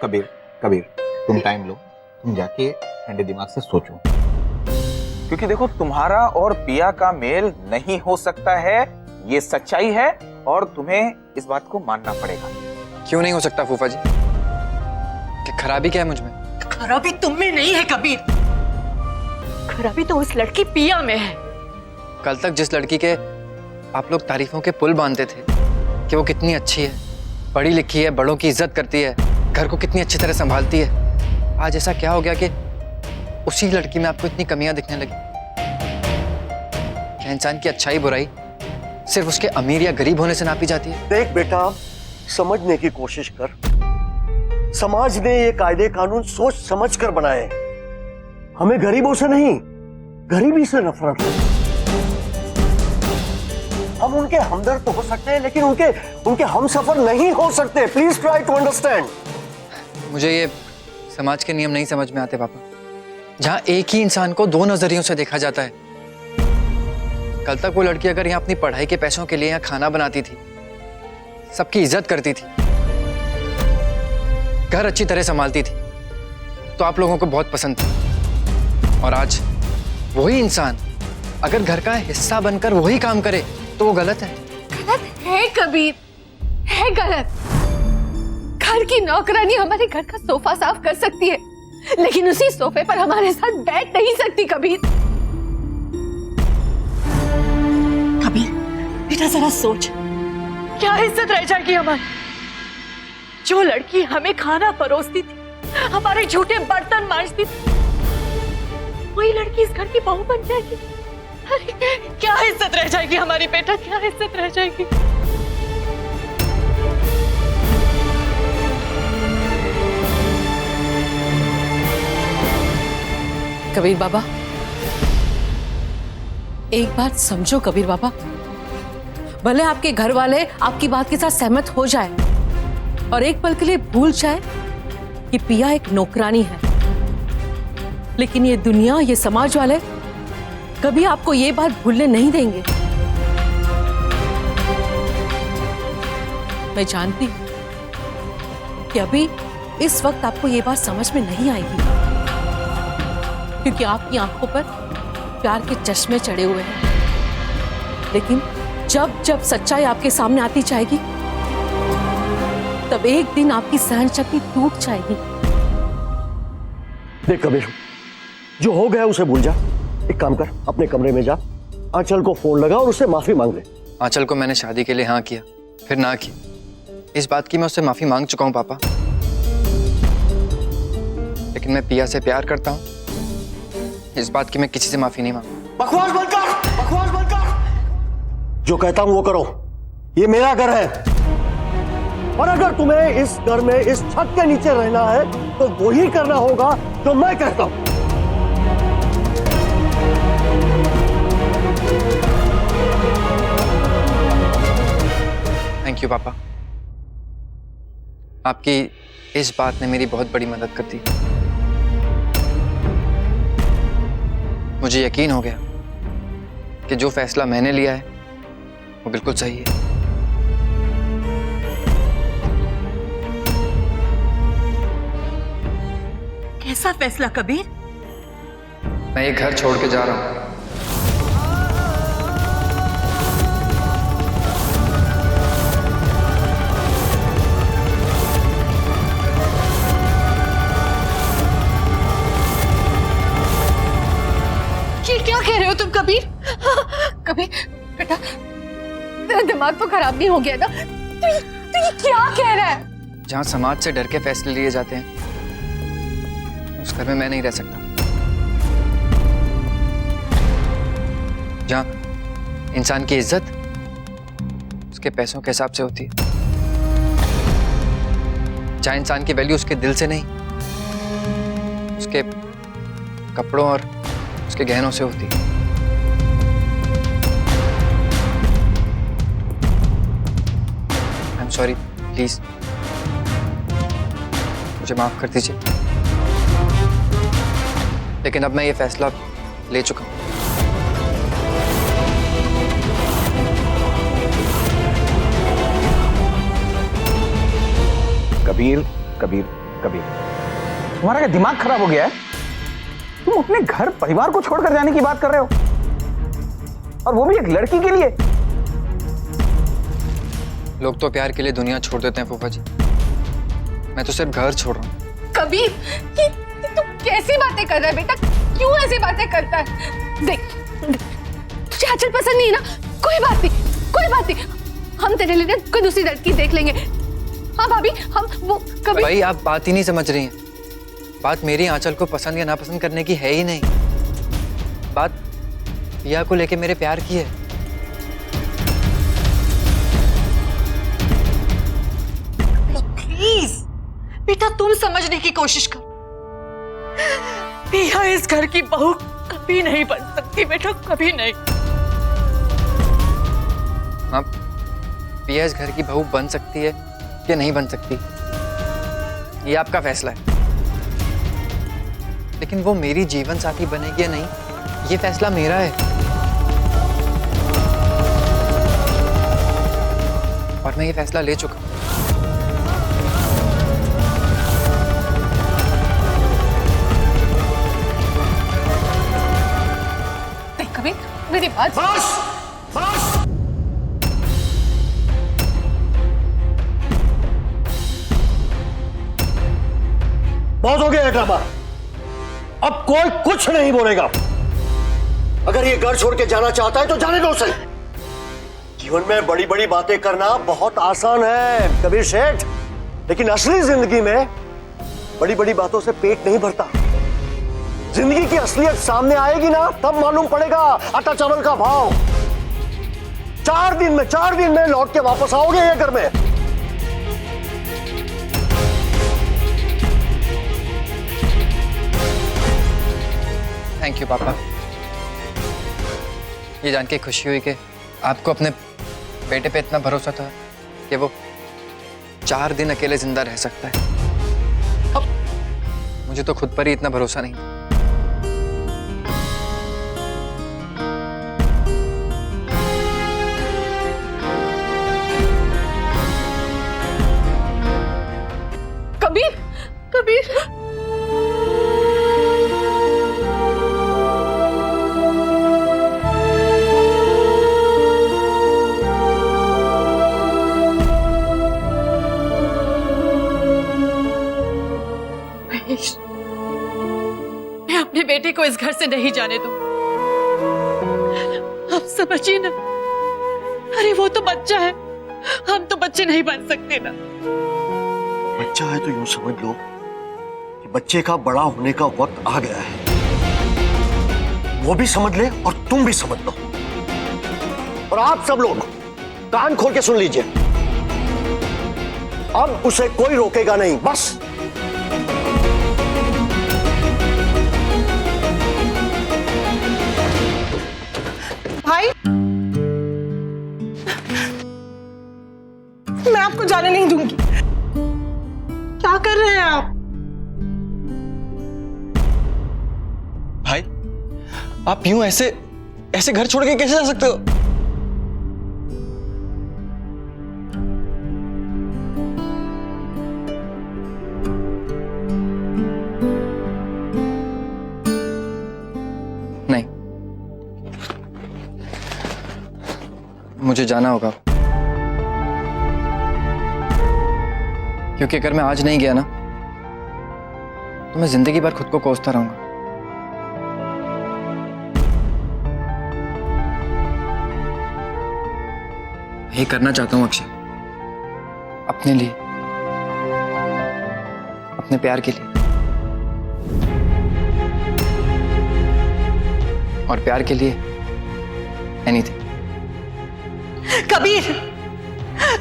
कबीर कबीर, तुम टाइम लो, तुम जाके ठंडे दिमाग से सोचो, क्योंकि देखो तुम्हारा और पिया का मेल नहीं हो सकता है, ये सच्चाई है और तुम्हें इस बात को मानना पड़ेगा। क्यों नहीं हो सकता फूफा जी? कि खराबी क्या है मुझ में? खराबी तुम में नहीं है कबीर, खराबी तो उस लड़की पिया में है। कल तक जिस लड़की के आप लोग तारीफों के पुल बांधते थे कि वो कितनी अच्छी है, पढ़ी लिखी है, बड़ों की इज्जत करती है, घर को कितनी अच्छी तरह संभालती है, आज ऐसा क्या हो गया कि उसी लड़की में आपको इतनी कमियां दिखने लगी? क्या इंसान की अच्छाई बुराई सिर्फ उसके अमीर या गरीब होने से नापी जाती है? देख बेटा, समझने की कोशिश कर। समाज ने ये कायदे कानून सोच समझ कर बनाए, हमें गरीबों से नहीं, गरीबी से नफरत है। हम उनके हमदर्द तो हो सकते हैं, लेकिन उनके हमसफर नहीं हो सकते। Please try to understand. मुझे ये समाज के नियम नहीं समझ में आते पापा, जहां एक ही इंसान को दो नजरियों से देखा जाता है। कल तक वो लड़की अगर यहाँ अपनी पढ़ाई के पैसों के लिए यहाँ खाना बनाती थी, सबकी इज्जत करती थी, घर अच्छी तरह संभालती थी, तो आप लोगों को बहुत पसंद थी। और आज वही इंसान अगर घर का हिस्सा बनकर वही काम करे तो वो गलत है। गलत है कबीर, है गलत। घर की नौकरानी हमारे घर का सोफा साफ कर सकती है, लेकिन उसी सोफे पर हमारे साथ बैठ नहीं सकती कबीर। कबीर बेटा जरा सोच, क्या इज्जत रह जाएगी हमारी? जो लड़की हमें खाना परोसती थी, हमारे झूठे बर्तन मांजती थी, वही लड़की इस घर की बहू बन जाएगी। अरे क्या इज्जत रह जाएगी हमारी बेटा, क्या इज्जत रह जाएगी? कबीर बाबा, एक बात समझो कबीर बाबा, भले आपके घर वाले आपकी बात के साथ सहमत हो जाए और एक पल के लिए भूल जाए कि पिया एक नौकरानी है, लेकिन ये दुनिया, ये समाज वाले कभी आपको ये बात भूलने नहीं देंगे। मैं जानती हूं कि अभी इस वक्त आपको ये बात समझ में नहीं आएगी, क्योंकि आपकी आंखों पर प्यार के चश्मे चढ़े हुए हैं, लेकिन जब जब सच्चाई आपके सामने आती जाएगी, तब एक दिन आपकी सहन शक्ति टूट जाएगी। देख कबीर, जो हो गया उसे भूल जा। एक काम कर, अपने कमरे में जा, आंचल को फोन लगा और उससे माफी मांग ले। आंचल को मैंने शादी के लिए हाँ किया, फिर ना की, इस बात की मैं उससे माफी मांग चुका हूं पापा। लेकिन मैं पिया से प्यार करता हूं, इस बात की मैं किसी से माफी नहीं मांगू। बकवास बंद कर, बकवास बंद कर। जो कहता हूं वो करो, ये मेरा घर है, और अगर तुम्हें इस घर में इस छत के नीचे रहना है तो वही करना होगा जो मैं कहता हूं। थैंक यू पापा, आपकी इस बात ने मेरी बहुत बड़ी मदद कर दी। मुझे यकीन हो गया कि जो फैसला मैंने लिया है वो बिल्कुल सही है। कैसा फैसला कबीर? मैं ये घर छोड़ के जा रहा हूं। ये क्या कह रहे हो तुम कबीर? कबीर बेटा, तेरा दिमाग तो खराब नहीं हो गया ना? तू ये क्या कह रहा है? जहां समाज से डर के फैसले लिए जाते हैं, उस घर में मैं नहीं रह सकता। जहां इंसान की इज्जत उसके पैसों के हिसाब से होती है, जहां इंसान की वैल्यू उसके दिल से नहीं, उसके कपड़ों और उसके गहनों से होती है। आई एम सॉरी, प्लीज मुझे माफ कर दीजिए, लेकिन अब मैं ये फैसला ले चुका हूं। कबीर कबीर, कबीर, तुम्हारा क्या दिमाग खराब हो गया है? तुम अपने घर परिवार को छोड़कर जाने की बात कर रहे हो, और वो भी एक लड़की के लिए। लोग तो प्यार के लिए दुनिया छोड़ देते हैं फूफा जी, मैं तो सिर्फ घर छोड़ रहा हूँ। कबीर, ये तू कैसी बातें कर रहा है बेटा? क्यों ऐसी बातें करता है? देख, तुझे आंचल पसंद नहीं है ना? कोई बात नहीं, कोई बात नहीं, हम तेरे लिए कोई दूसरी लड़की देख लेंगे। हाँ भाभी, हम वो कबीर। भाई आप बात ही नहीं समझ रही हैं। बात मेरी आंचल को पसंद या नापसंद करने की है ही नहीं, बात पिया को लेके मेरे प्यार की है। प्लीज बेटा, तुम समझने की कोशिश करो। पिया इस घर की बहू कभी नहीं बन सकती बेटा, कभी नहीं। हाँ, पिया इस घर की बहू बन सकती है या नहीं बन सकती, ये आपका फैसला है, लेकिन वो मेरी जीवन साथी बनेगी या नहीं, ये फैसला मेरा है। और मैं ये फैसला ले चुका हूं। देख कबीर, मेरी बात बस बस, बहुत हो गया ड्रामा। अब कोई कुछ नहीं बोलेगा। अगर ये घर छोड़ के जाना चाहता है तो जाने दो उसे। जीवन में बड़ी बड़ी बातें करना बहुत आसान है कबीर शेठ, लेकिन असली जिंदगी में बड़ी बड़ी बातों से पेट नहीं भरता। जिंदगी की असलियत सामने आएगी ना, तब मालूम पड़ेगा आटा चावल का भाव। 4 दिन में लौट के वापस आओगे ये घर में। थैंक यू पापा, ये जान के खुशी हुई कि आपको अपने बेटे पे इतना भरोसा था कि वो 4 दिन अकेले जिंदा रह सकता है। अब मुझे तो खुद पर ही इतना भरोसा नहीं। कबीर, कबीर, मैं अपने बेटे को इस घर से नहीं जाने दूं। आप समझिए ना, अरे वो तो बच्चा है, हम तो बच्चे नहीं बन सकते ना। बच्चा है तो यूं समझ लो कि बच्चे का बड़ा होने का वक्त आ गया है। वो भी समझ ले और तुम भी समझ लो, और आप सब लोग कान खोल के सुन लीजिए। अब उसे कोई रोकेगा नहीं, बस। भाई, मैं आपको जाने नहीं दूंगी। क्या कर रहे हैं आप? भाई, आप यूं ऐसे घर छोड़ के कैसे जा सकते हो? नहीं, मुझे जाना होगा, क्योंकि अगर मैं आज नहीं गया ना तो मैं जिंदगी भर खुद को कोसता रहूंगा। ये करना चाहता हूं अक्षय, अपने लिए, अपने प्यार के लिए, और प्यार के लिए एनीथिंग। कबीर,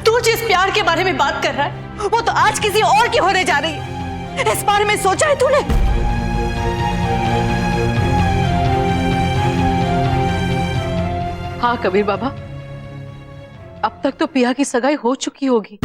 तू जिस प्यार के बारे में बात कर रहा है वो तो आज किसी और की होने जा रही है। इस बारे में सोचा है तूने? हाँ कबीर बाबा, अब तक तो पिया की सगाई हो चुकी होगी।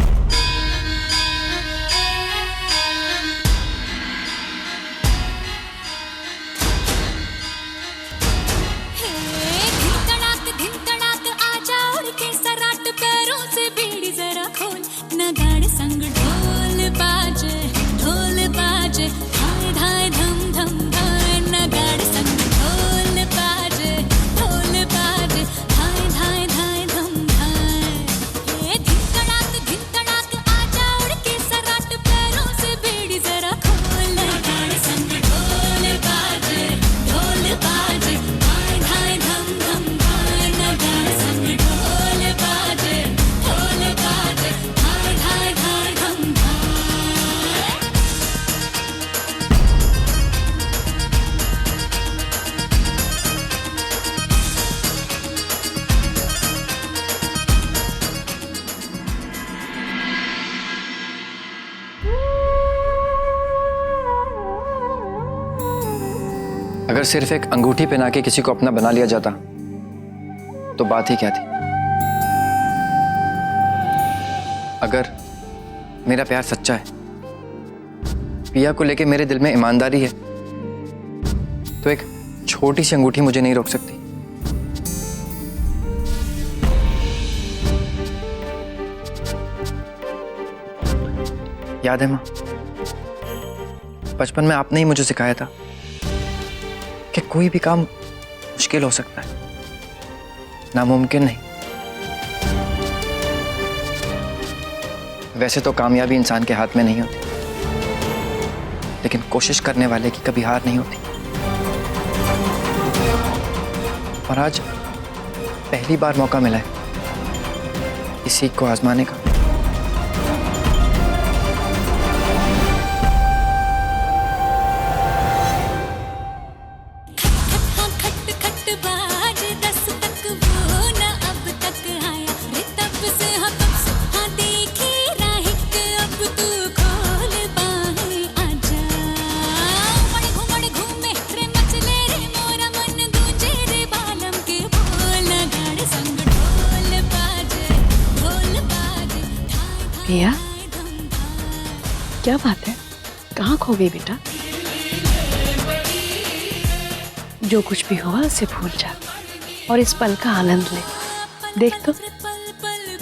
संग ढोल बाजे, ढोल अगर सिर्फ एक अंगूठी पहना के किसी को अपना बना लिया जाता तो बात ही क्या थी। अगर मेरा प्यार सच्चा है, पिया को लेके मेरे दिल में ईमानदारी है, तो एक छोटी सी अंगूठी मुझे नहीं रोक सकती। याद है माँ, बचपन में आपने ही मुझे सिखाया था कि कोई भी काम मुश्किल हो सकता है, नामुमकिन नहीं। वैसे तो कामयाबी इंसान के हाथ में नहीं होती, लेकिन कोशिश करने वाले की कभी हार नहीं होती। और आज पहली बार मौका मिला है इस सीख को आजमाने का। पिया, क्या बात है? कहाँ खो गई बेटा? जो कुछ भी हुआ उसे भूल जा और इस पल का आनंद ले। देख तो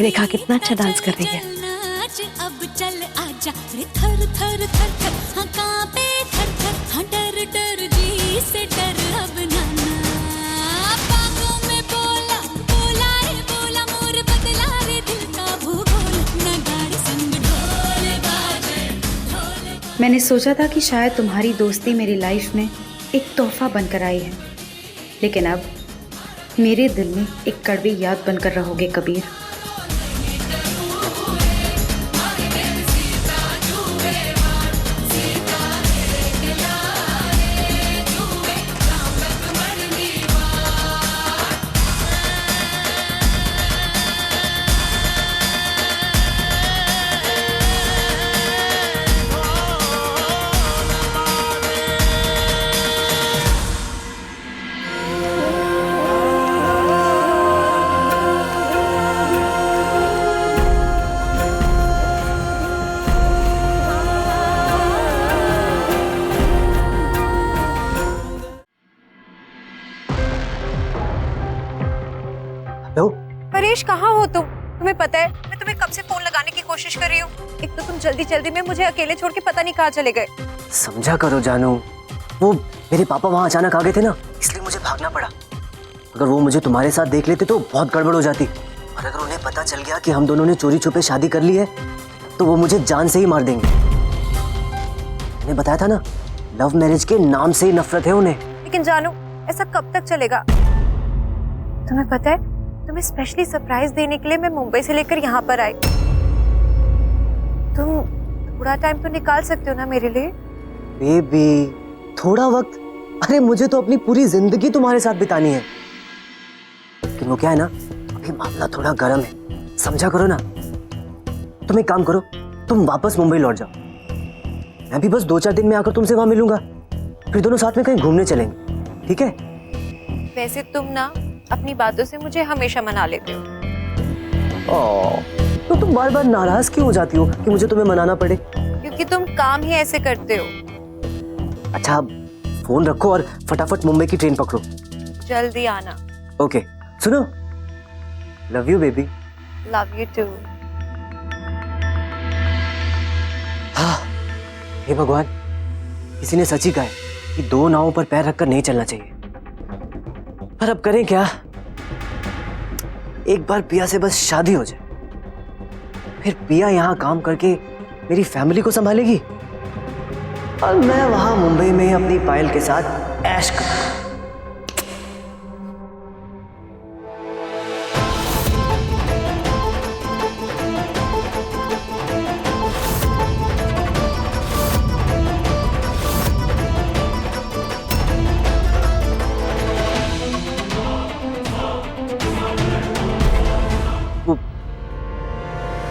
रेखा कितना अच्छा डांस कर रही है। अब चल आजा रे थर थर थर थर, हाँ कांपे थर थर, हाँ डर डर जी से डर अब नाना। बागों में बोला बोला रे बोला, मोर बदला रे दिल का भूगोल, नगाड़े संग ढोल बाजे ढोल। मैंने सोचा था कि शायद तुम्हारी दोस्ती मेरी लाइफ में एक तोहफा बनकर आई है, लेकिन अब मेरे दिल में एक कड़वी याद बनकर रहोगे कबीर। परेश, कहाँ हो तुम? तुम्हें पता है मैं तुम्हें कब से फोन लगाने की कोशिश कर रही हूँ। एक तो तुम जल्दी जल्दी में मुझे अकेले छोड़ के पता नहीं कहाँ चले गए। समझा करो जानू, वो मेरे पापा वहाँ अचानक आ गए थे ना, इसलिए मुझे भागना पड़ा। अगर वो मुझे तुम्हारे साथ देख लेते तो बहुत गड़बड़ हो जाती, और अगर उन्हें पता चल गया कि हम दोनों ने चोरी छुपे शादी कर ली है तो वो मुझे जान से ही मार देंगे। मैंने बताया था ना, लव मैरिज के नाम से ही नफरत है उन्हें। लेकिन जानू, ऐसा कब तक चलेगा? तुम्हें पता है, तुम्हें स्पेशली सरप्राइज देने के लिए मैं मुंबई से लेकर यहाँ पर आई। तुम थोड़ा टाइम तो निकाल सकते हो ना मेरे लिए? बेबी, थोड़ा वक्त? अरे मुझे तो अपनी पूरी जिंदगी तुम्हारे साथ बितानी है। लेकिन वो क्या है ना, अभी मामला थोड़ा गर्म है, समझा करो ना। तुम एक काम करो, तुम वापस मुंबई लौट जाओ, मैं भी बस 2-4 दिन में आकर तुमसे वहां मिलूंगा, फिर दोनों साथ में कहीं घूमने चलेंगे, ठीक है? वैसे तुम ना अपनी बातों से मुझे हमेशा मना लेते हो। तो तुम बार बार नाराज क्यों हो जाती हो कि मुझे तुम्हें मनाना पड़े? क्योंकि तुम काम ही ऐसे करते हो। अच्छा, फोन रखो और फटाफट मुंबई की ट्रेन पकड़ो। जल्दी आना। ओके, सुनो, love you baby. Love you too. हाँ, हे भगवान, किसी ने सच ही कहा है कि 2 नावों पर पैर रखकर नहीं चलना चाहिए। पर अब करें क्या? एक बार पिया से बस शादी हो जाए, फिर पिया यहाँ काम करके मेरी फैमिली को संभालेगी और मैं वहां मुंबई में अपनी पायल के साथ ऐश करूंगा।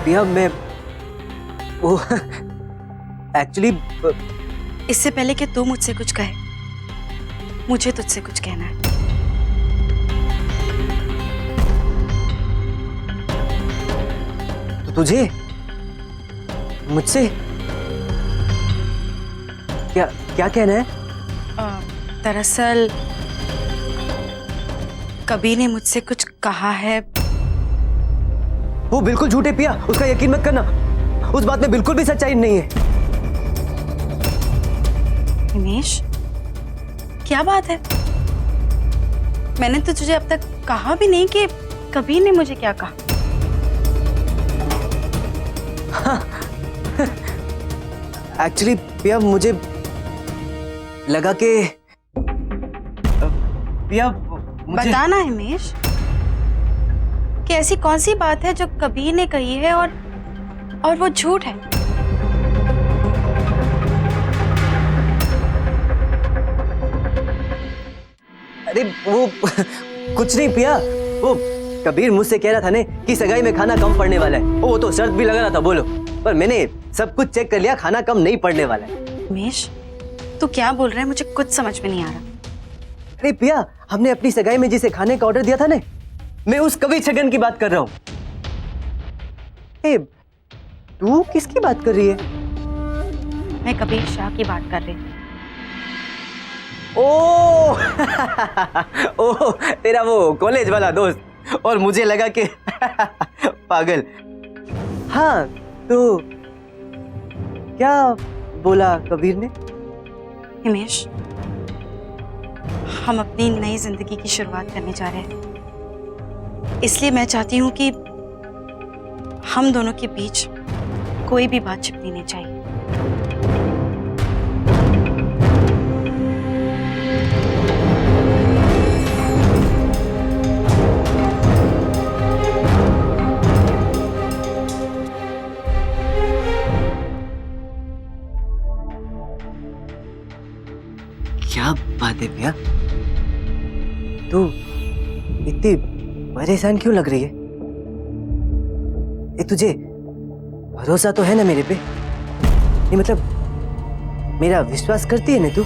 पिया, मैं वो एक्चुअली इससे पहले कि तू मुझसे कुछ कहे, मुझे तुझसे कुछ कहना है। तो तुझे मुझसे क्या क्या कहना है? दरअसल कबीर ने मुझसे कुछ कहा है। वो बिल्कुल झूठे पिया, उसका यकीन मत करना, उस बात में बिल्कुल भी सच्चाई नहीं है। हिमेश, क्या बात है? मैंने तो तुझे अब तक कहा भी नहीं कि कबीर ने मुझे क्या कहा। एक्चुअली पिया, मुझे लगा कि पिया मुझे बताना हिमेश कि ऐसी कौन सी बात है जो कबीर ने कही है और वो झूठ है। अरे वो कुछ नहीं पिया, वो कबीर मुझसे कह रहा था ने कि सगाई में खाना कम पड़ने वाला है। वो तो शर्त भी लगा रहा था, बोलो, पर मैंने सब कुछ चेक कर लिया, खाना कम नहीं पड़ने वाला है। हिमेश, तू क्या बोल रहा है? मुझे कुछ समझ में नहीं आ रहा। अरे पिया, हमने अपनी सगाई में जिसे खाने का ऑर्डर दिया था ना, मैं उस कवि छगन की बात कर रहा हूँ। तू किसकी बात कर रही है? मैं कबीर शाह की बात कर रही हूँ। ओ ओ, तेरा वो कॉलेज वाला दोस्त, और मुझे लगा कि पागल। हाँ, तो क्या बोला कबीर ने? हिमेश, हम अपनी नई जिंदगी की शुरुआत करने जा रहे हैं, इसलिए मैं चाहती हूँ कि हम दोनों के बीच कोई भी बात छिपनी नहीं चाहिए। क्या बात है भैया, तू इतनी परेशान क्यों लग रही है? तुझे भरोसा तो है ना मेरे पे? ये मतलब मेरा विश्वास करती है ना तू?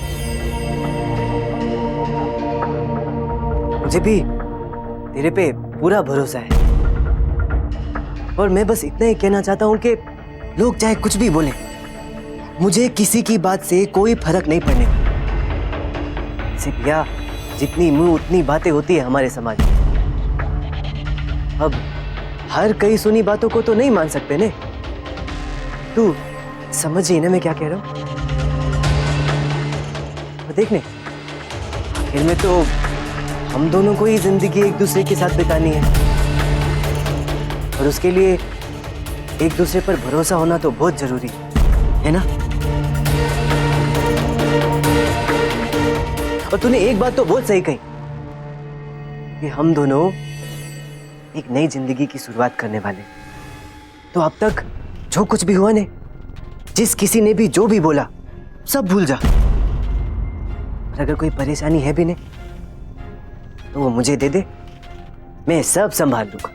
मुझे भी तेरे पे पूरा भरोसा है, और मैं बस इतना ही कहना चाहता हूं कि लोग चाहे कुछ भी बोले, मुझे किसी की बात से कोई फर्क नहीं पड़ने वाला। भैया, जितनी मुंह उतनी बातें होती है हमारे समाज में। अब हर कई सुनी बातों को तो नहीं मान सकते ने। तू समझिए ना मैं क्या कह रहा हूं? देखने आखिर में तो हम दोनों को ही जिंदगी एक दूसरे के साथ बितानी है, और उसके लिए एक दूसरे पर भरोसा होना तो बहुत जरूरी है ना? और तूने एक बात तो बहुत सही कही कि हम दोनों एक नई जिंदगी की शुरुआत करने वाले। तो अब तक जो कुछ भी हुआ ने, जिस किसी ने भी जो भी बोला, सब भूल जा। और अगर कोई परेशानी है भी ने, तो वो मुझे दे दे, मैं सब संभाल लूंगा।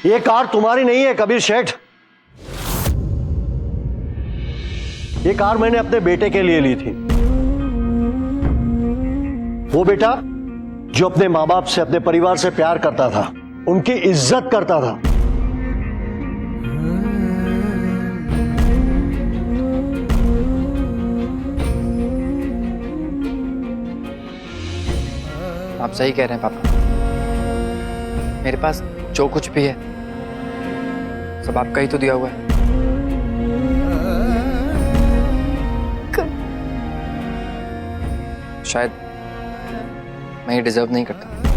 ये कार तुम्हारी नहीं है कबीर शेठ, ये कार मैंने अपने बेटे के लिए ली थी। वो बेटा जो अपने माँ बाप से, अपने परिवार से प्यार करता था, उनकी इज्जत करता था। आप सही कह रहे हैं पापा, मेरे पास जो कुछ भी है सब आपका ही तो दिया हुआ है। शायद मैं ये डिजर्व नहीं करता।